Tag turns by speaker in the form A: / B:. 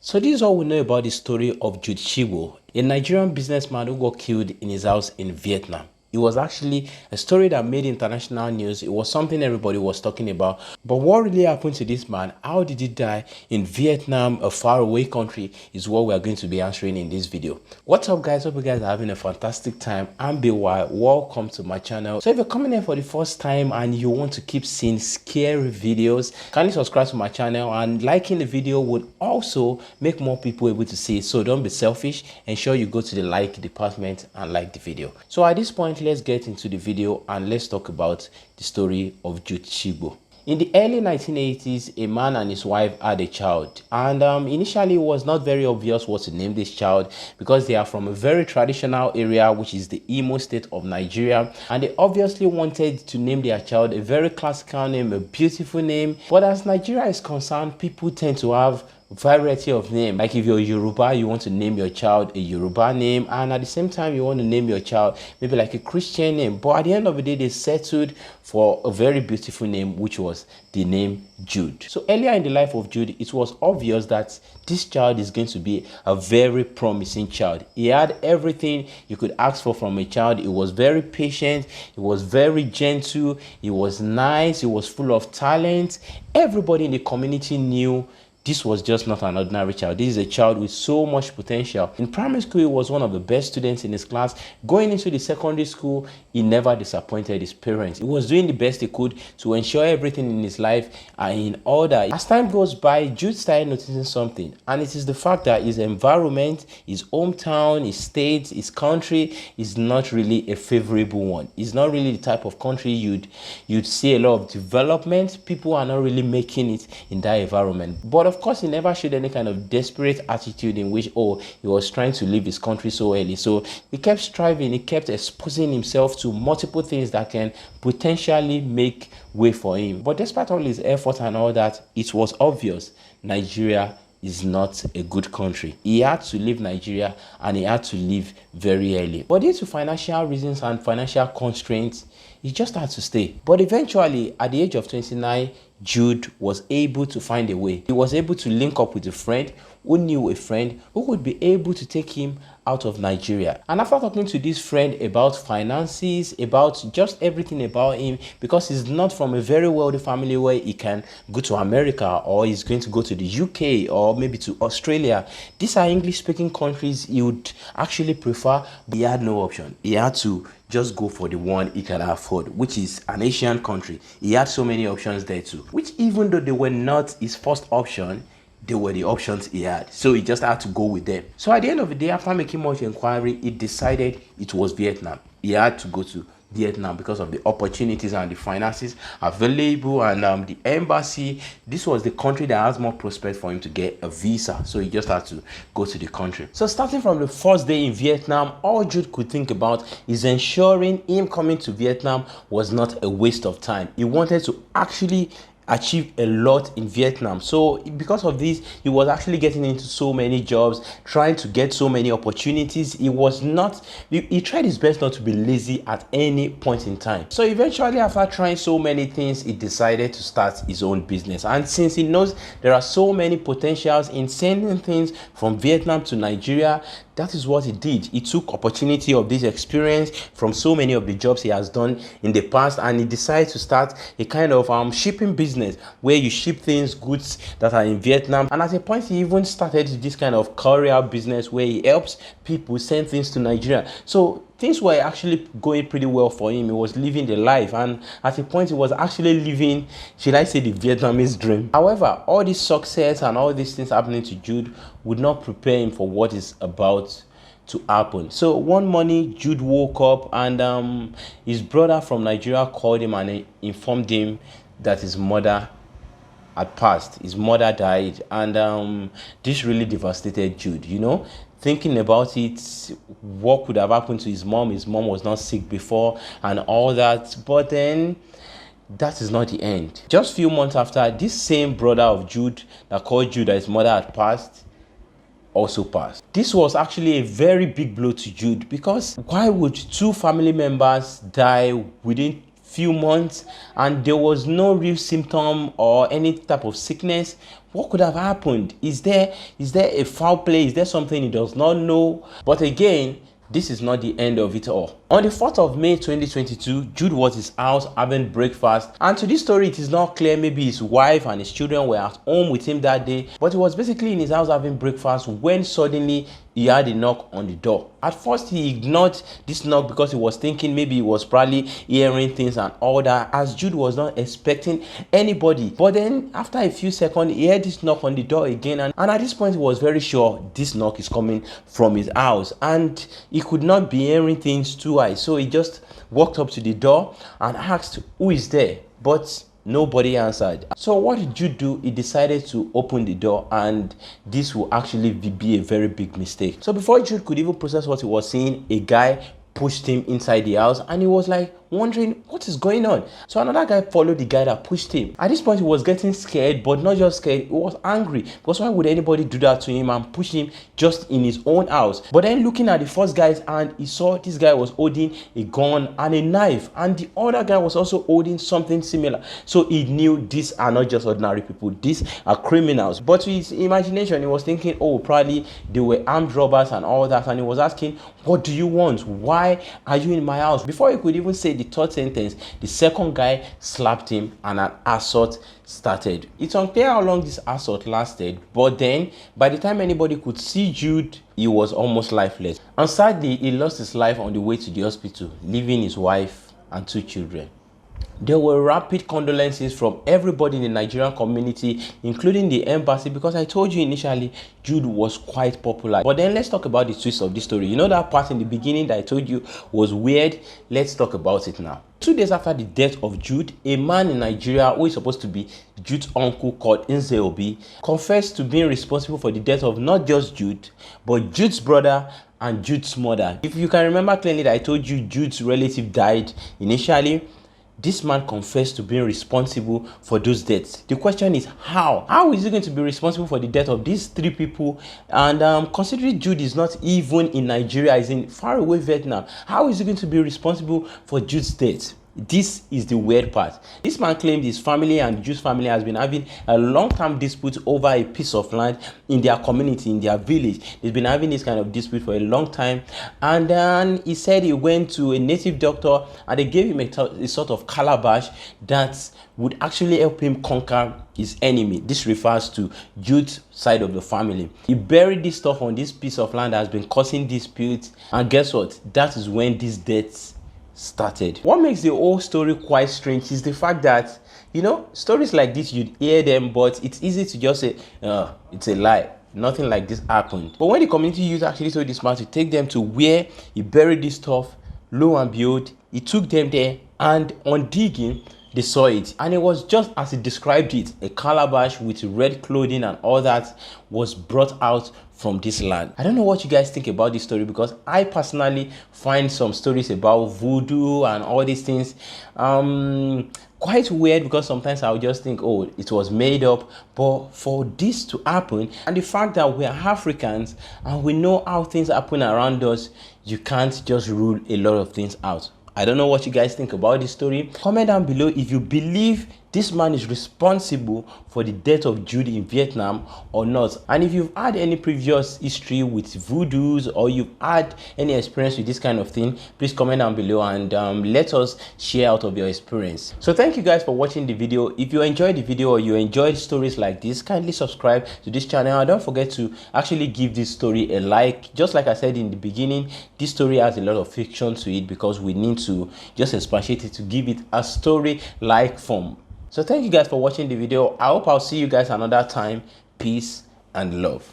A: So this is all we know about the story of Jude Chibo, a Nigerian businessman who got killed in his house in Vietnam. It was actually a story that made international news. It was something everybody was talking about. But what really happened to this man? How did he die in Vietnam, a faraway country, is what we are going to be answering in this video. What's up, guys? Hope you guys are having a fantastic time. I'm BY. Welcome to my channel. So if you're coming here for the first time and you want to keep seeing scary videos, kindly subscribe to my channel, and liking the video would also make more people able to see it. So don't be selfish. Ensure you go to the like department and like the video. So at this point, let's get into the video and let's talk about the story of Jude Chibo. In the early 1980s, a man and his wife had a child, and initially it was not very obvious what to name this child because they are from a very traditional area, which is the Imo state of Nigeria, and they obviously wanted to name their child a very classical name, a beautiful name. But as Nigeria is concerned, people tend to have variety of name. Like if you're Yoruba, you want to name your child a Yoruba name, and at the same time you want to name your child maybe like a Christian name. But at the end of the day, they settled for a very beautiful name, which was the name Jude. So earlier in the life of Jude, it was obvious that this child is going to be a very promising child. He had everything you could ask for from a child. He was very patient, he was very gentle, he was nice, he was full of talent. Everybody in the community knew this was just not an ordinary child. This is a child with so much potential. In primary school, he was one of the best students in his class. Going into the secondary school, he never disappointed his parents. He was doing the best he could to ensure everything in his life are in order. As time goes by, Jude started noticing something, and it is the fact that his environment, his hometown, his state, his country is not really a favorable one. It's not really the type of country you'd see a lot of development. People are not really making it in that environment. But of course, he never showed any kind of desperate attitude in which, oh, he was trying to leave his country so early. So he kept striving, he kept exposing himself to multiple things that can potentially make way for him. But despite all his effort and all that, it was obvious Nigeria is not a good country. He had to leave Nigeria, and he had to leave very early. But due to financial reasons and financial constraints, he just had to stay. But eventually, at the age of 29, Jude was able to find a way. He was able to link up with a friend who knew a friend who would be able to take him out of Nigeria. And after talking to this friend about finances, about just everything about him, because he's not from a very wealthy family where he can go to America, or he's going to go to the UK, or maybe to Australia. These are English-speaking countries he would actually prefer, but he had no option. He had to just go for the one he can afford, which is an Asian country. He had so many options there too, which even though they were not his first option, they were the options he had. So he just had to go with them. So at the end of the day, after making much inquiry, he decided it was Vietnam. He had to go to Vietnam because of the opportunities and the finances available, and the embassy. This was the country that has more prospect for him to get a visa, so he just had to go to the country. So starting from the first day in Vietnam, all Jude could think about is ensuring him coming to Vietnam was not a waste of time. He wanted to actually achieve a lot in Vietnam. So because of this, he was actually getting into so many jobs, trying to get so many opportunities. He tried his best not to be lazy at any point in time. So eventually, after trying so many things, he decided to start his own business. And since he knows there are so many potentials in sending things from Vietnam to Nigeria, that is what he did. He took opportunity of this experience from so many of the jobs he has done in the past, and he decided to start a kind of shipping business where you ship goods that are in Vietnam. And at a point, he even started this kind of courier business where he helps people send things to Nigeria. So things were actually going pretty well for him. He was living the life, and at a point he was actually living, should I say, the Vietnamese dream. However, all this success and all these things happening to Jude would not prepare him for what is about to happen. So one morning, Jude woke up, and his brother from Nigeria called him and informed him that his mother had passed. His mother died, and this really devastated Jude. Thinking about it, what could have happened to his mom? His mom was not sick before and all that. But then that is not the end. Just a few months after, this same brother of Jude that called Jude that his mother had passed also passed. This was actually a very big blow to Jude, because why would two family members die within few months and there was no real symptom or any type of sickness, what could have happened? Is there a foul play? Is there something he does not know? But again, this is not the end of it all. On the 4th of May 2022, Jude was at his house having breakfast, and to this story it is not clear maybe his wife and his children were at home with him that day, but he was basically in his house having breakfast when suddenly he had a knock on the door. At first he ignored this knock because he was thinking maybe he was probably hearing things and all that, as Jude was not expecting anybody. But then after a few seconds he heard this knock on the door again, and at this point he was very sure this knock is coming from his house and he could not be hearing things too high. So he just walked up to the door and asked who is there, but nobody answered. So what did Jude do? He decided to open the door, and this will actually be a very big mistake. So before Jude could even process what he was seeing, a guy pushed him inside the house and he was like wondering what is going on. So another guy followed the guy that pushed him. At this point he was getting scared, but not just scared, he was angry because why would anybody do that to him and push him just in his own house? But then looking at the first guy's hand, he saw this guy was holding a gun and a knife, and the other guy was also holding something similar. So he knew these are not just ordinary people, these are criminals. But to his imagination he was thinking, oh, probably they were armed robbers and all that, and he was asking, what do you want? Why are you in my house? Before he could even say the third sentence, the second guy slapped him and an assault started. It's unclear how long this assault lasted, but then by the time anybody could see Jude, he was almost lifeless. And sadly, he lost his life on the way to the hospital, leaving his wife and 2 children. There were rapid condolences from everybody in the Nigerian community, including the embassy, because I told you initially Jude was quite popular. But then let's talk about the twist of this story. You know that part in the beginning that I told you was weird? Let's talk about it now. 2 days after the death of Jude, a man in Nigeria who is supposed to be Jude's uncle called Nzeobi confessed to being responsible for the death of not just Jude, but Jude's brother and Jude's mother. If you can remember clearly that I told you Jude's relative died initially, this man confessed to being responsible for those deaths. The question is how? How is he going to be responsible for the death of these 3 people? And considering Jude is not even in Nigeria, he's in faraway Vietnam, how is he going to be responsible for Jude's death? This is the weird part. This man claimed his family and Jude's family has been having a long-term dispute over a piece of land in their community, in their village. They've been having this kind of dispute for a long time, and then he said he went to a native doctor and they gave him a sort of calabash that would actually help him conquer his enemy. This refers to Jude's side of the family. He buried this stuff on this piece of land that has been causing disputes, and guess what? That is when these deaths started. What makes the whole story quite strange is the fact that, you know, stories like this, you'd hear them, but it's easy to just say, it's a lie, nothing like this happened. But when the community youth actually told this man to take them to where he buried this stuff, lo and behold, he took them there, and on digging they saw it, and it was just as he described it. A calabash with red clothing and all that was brought out from this land. I don't know what you guys think about this story, because I personally find some stories about voodoo and all these things quite weird, because sometimes I'll just think, oh, it was made up. But for this to happen, and the fact that we're Africans and we know how things happen around us, you can't just rule a lot of things out. I don't know what you guys think about this story. Comment down below if you believe this man is responsible for the death of Jude in Vietnam or not. And if you've had any previous history with voodoos, or you've had any experience with this kind of thing, please comment down below and let us share out of your experience. So thank you guys for watching the video. If you enjoyed the video or you enjoyed stories like this, kindly subscribe to this channel, and don't forget to actually give this story a like. Just like I said in the beginning, this story has a lot of fiction to it because we need to just expatiate it to give it a story-like form. So thank you guys for watching the video. I hope I'll see you guys another time. Peace and love.